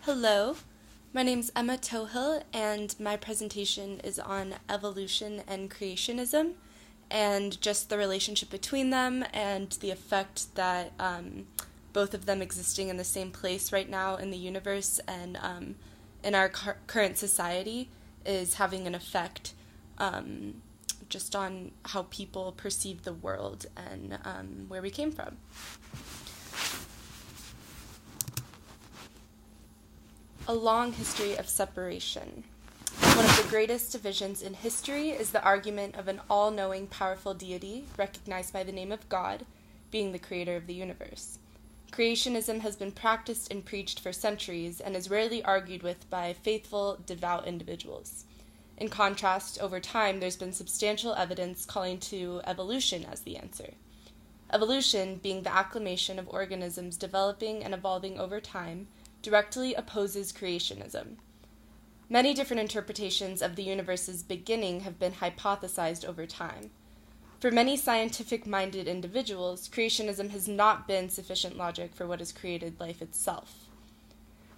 Hello, my name's Emma Tohill, and my presentation is on evolution and creationism, and just the relationship between them and the effect that both of them existing in the same place right now in the universe and in our current society is having an effect just on how people perceive the world and where we came from. A long history of separation. One of the greatest divisions in history is the argument of an all-knowing, powerful deity, recognized by the name of God, being the creator of the universe. Creationism has been practiced and preached for centuries and is rarely argued with by faithful, devout individuals. In contrast, over time, there's been substantial evidence calling to evolution as the answer. Evolution, being the acclimation of organisms developing and evolving over time, directly opposes creationism. Many different interpretations of the universe's beginning have been hypothesized over time. For many scientific-minded individuals, creationism has not been sufficient logic for what has created life itself.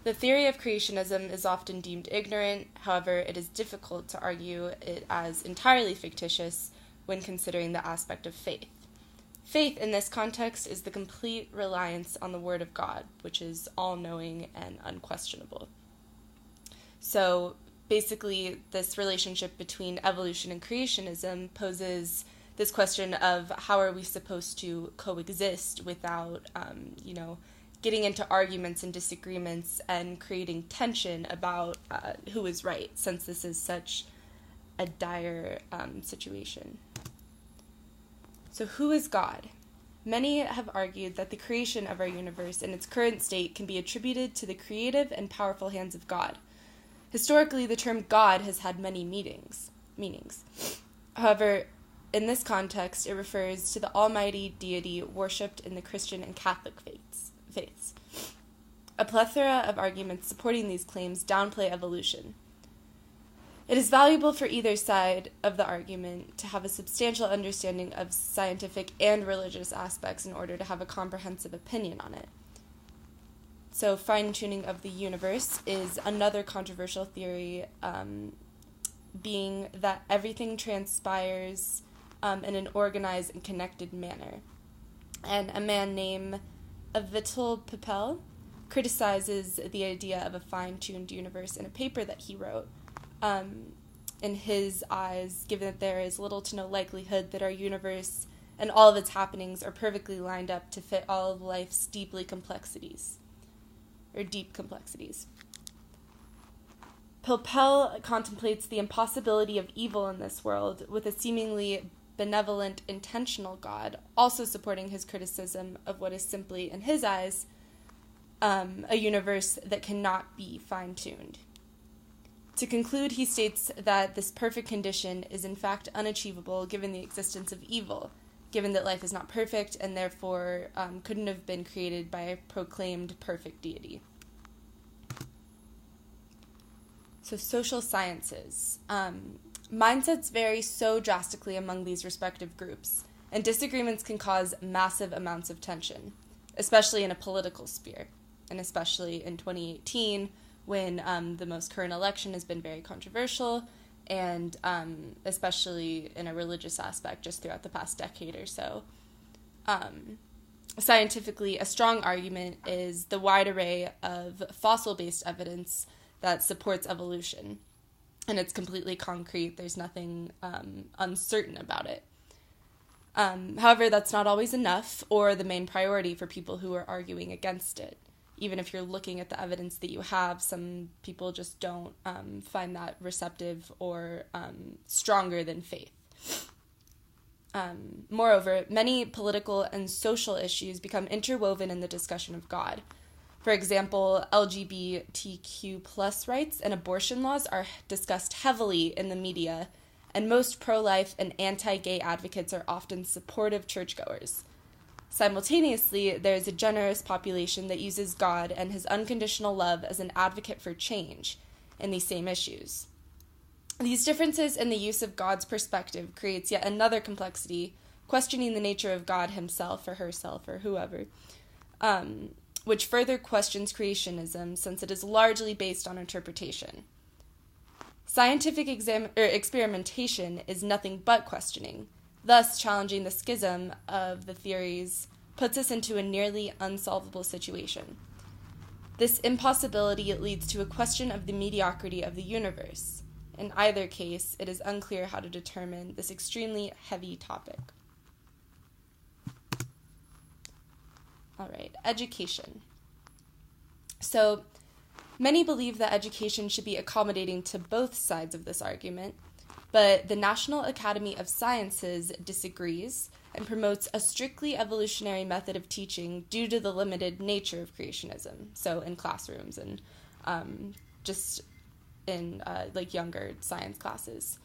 The theory of creationism is often deemed ignorant, however, it is difficult to argue it as entirely fictitious when considering the aspect of faith. Faith in this context is the complete reliance on the Word of God, which is all-knowing and unquestionable. So basically, this relationship between evolution and creationism poses this question of how are we supposed to coexist without, getting into arguments and disagreements and creating tension about who is right, since this is such a dire situation. So who is God? Many have argued that the creation of our universe in its current state can be attributed to the creative and powerful hands of God. Historically, the term God has had many meanings. However, in this context, it refers to the almighty deity worshipped in the Christian and Catholic faiths. A plethora of arguments supporting these claims downplay evolution. It is valuable for either side of the argument to have a substantial understanding of scientific and religious aspects in order to have a comprehensive opinion on it. So fine-tuning of the universe is another controversial theory, being that everything transpires in an organized and connected manner. And a man named Vital Pipel criticizes the idea of a fine-tuned universe in a paper that he wrote. In his eyes, given that there is little to no likelihood that our universe and all of its happenings are perfectly lined up to fit all of life's deep complexities. Pilpel contemplates the impossibility of evil in this world with a seemingly benevolent, intentional God, also supporting his criticism of what is simply, in his eyes, a universe that cannot be fine-tuned. To conclude, he states that this perfect condition is in fact unachievable given the existence of evil, given that life is not perfect and therefore couldn't have been created by a proclaimed perfect deity. So social sciences. Mindsets vary so drastically among these respective groups, and disagreements can cause massive amounts of tension, especially in a political sphere, and especially in 2018, when the most current election has been very controversial, and especially in a religious aspect just throughout the past decade or so. Scientifically, a strong argument is the wide array of fossil-based evidence that supports evolution, and it's completely concrete. There's nothing uncertain about it. However, that's not always enough or the main priority for people who are arguing against it. Even if you're looking at the evidence that you have, some people just don't find that receptive or stronger than faith. Moreover, many political and social issues become interwoven in the discussion of God. For example, LGBTQ plus rights and abortion laws are discussed heavily in the media, and most pro-life and anti-gay advocates are often supportive churchgoers. Simultaneously, there is a generous population that uses God and his unconditional love as an advocate for change in these same issues. These differences in the use of God's perspective creates yet another complexity, questioning the nature of God himself or herself or whoever. which further questions creationism since it is largely based on interpretation. Scientific experimentation is nothing but questioning, thus challenging the schism of the theories puts us into a nearly unsolvable situation. This impossibility leads to a question of the mediocrity of the universe. In either case, it is unclear how to determine this extremely heavy topic. All right, education. So, many believe that education should be accommodating to both sides of this argument, but the National Academy of Sciences disagrees and promotes a strictly evolutionary method of teaching due to the limited nature of creationism, so in classrooms and just in younger science classes.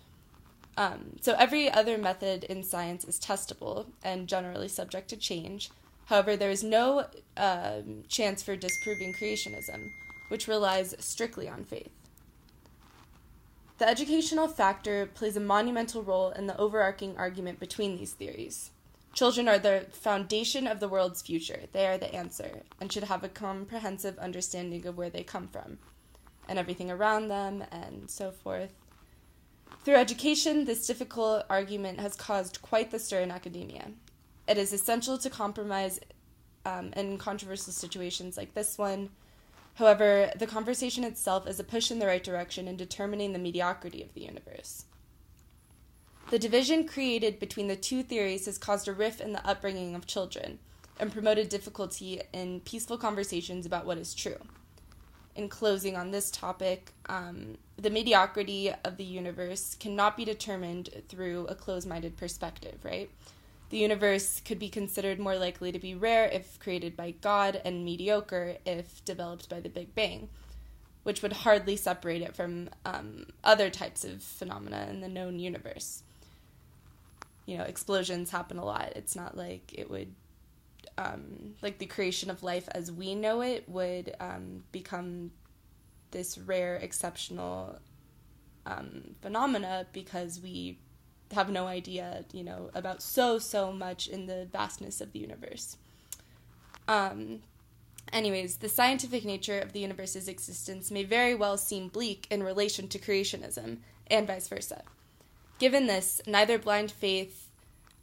So every other method in science is testable and generally subject to change. However, there is no chance for disproving creationism, which relies strictly on faith. The educational factor plays a monumental role in the overarching argument between these theories. Children are the foundation of the world's future. They are the answer, and should have a comprehensive understanding of where they come from, and everything around them, and so forth. Through education, this difficult argument has caused quite the stir in academia. It is essential to compromise in controversial situations like this one. However, the conversation itself is a push in the right direction in determining the mediocrity of the universe. The division created between the two theories has caused a rift in the upbringing of children and promoted difficulty in peaceful conversations about what is true. In closing on this topic, the mediocrity of the universe cannot be determined through a closed-minded perspective, right? The universe could be considered more likely to be rare if created by God and mediocre if developed by the Big Bang, which would hardly separate it from other types of phenomena in the known universe. You know, explosions happen a lot. It's not like it would, like the creation of life as we know it would become this rare, exceptional phenomena because we have no idea, about so much in the vastness of the universe. Anyways, the scientific nature of the universe's existence may very well seem bleak in relation to creationism, and vice versa. Given this, neither blind faith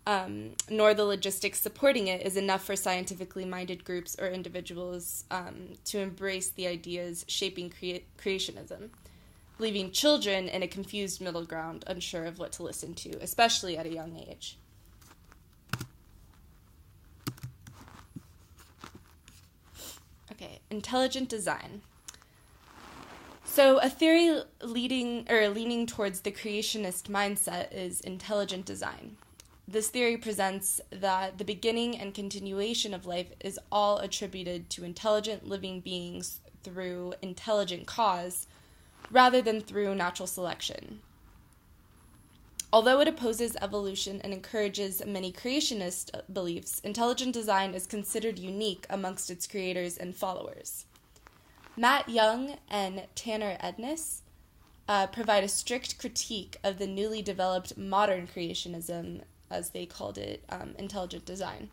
nor the logistics supporting it is enough for scientifically minded groups or individuals to embrace the ideas shaping creationism, leaving children in a confused middle ground, unsure of what to listen to, especially at a young age. Okay, intelligent design. So a theory leaning towards the creationist mindset is intelligent design. This theory presents that the beginning and continuation of life is all attributed to intelligent living beings through intelligent cause, rather than through natural selection. Although it opposes evolution and encourages many creationist beliefs, intelligent design is considered unique amongst its creators and followers. Matt Young and Tanner Edness provide a strict critique of the newly developed modern creationism, as they called it, intelligent design.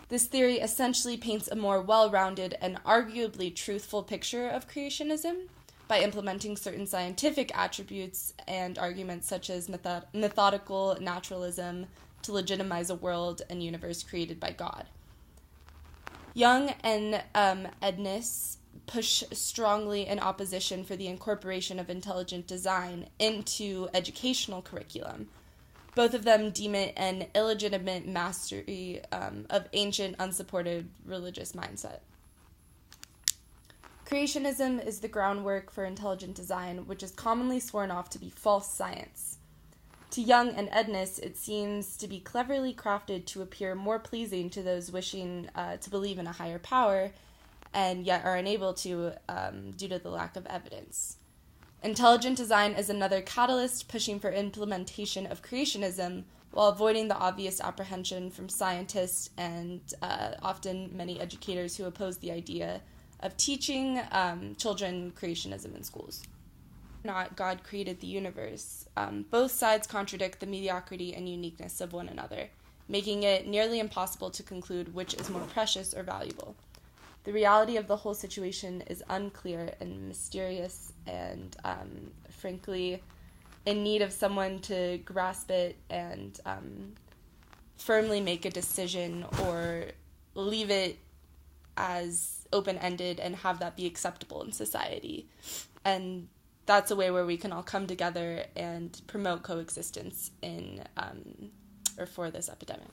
This theory essentially paints a more well-rounded and arguably truthful picture of creationism, by implementing certain scientific attributes and arguments such as methodical naturalism to legitimize a world and universe created by God. Young and Edness push strongly in opposition for the incorporation of intelligent design into educational curriculum. Both of them deem it an illegitimate mastery of ancient, unsupported religious mindset. Creationism is the groundwork for intelligent design, which is commonly sworn off to be false science. To Young and Edness, it seems to be cleverly crafted to appear more pleasing to those wishing to believe in a higher power, and yet are unable to due to the lack of evidence. Intelligent design is another catalyst pushing for implementation of creationism while avoiding the obvious apprehension from scientists and often many educators who oppose the idea of teaching children creationism in schools. Not God created the universe. Both sides contradict the mediocrity and uniqueness of one another, making it nearly impossible to conclude which is more precious or valuable. The reality of the whole situation is unclear and mysterious and, frankly, in need of someone to grasp it and firmly make a decision or leave it as open-ended and have that be acceptable in society. And that's a way where we can all come together and promote coexistence in or for this epidemic.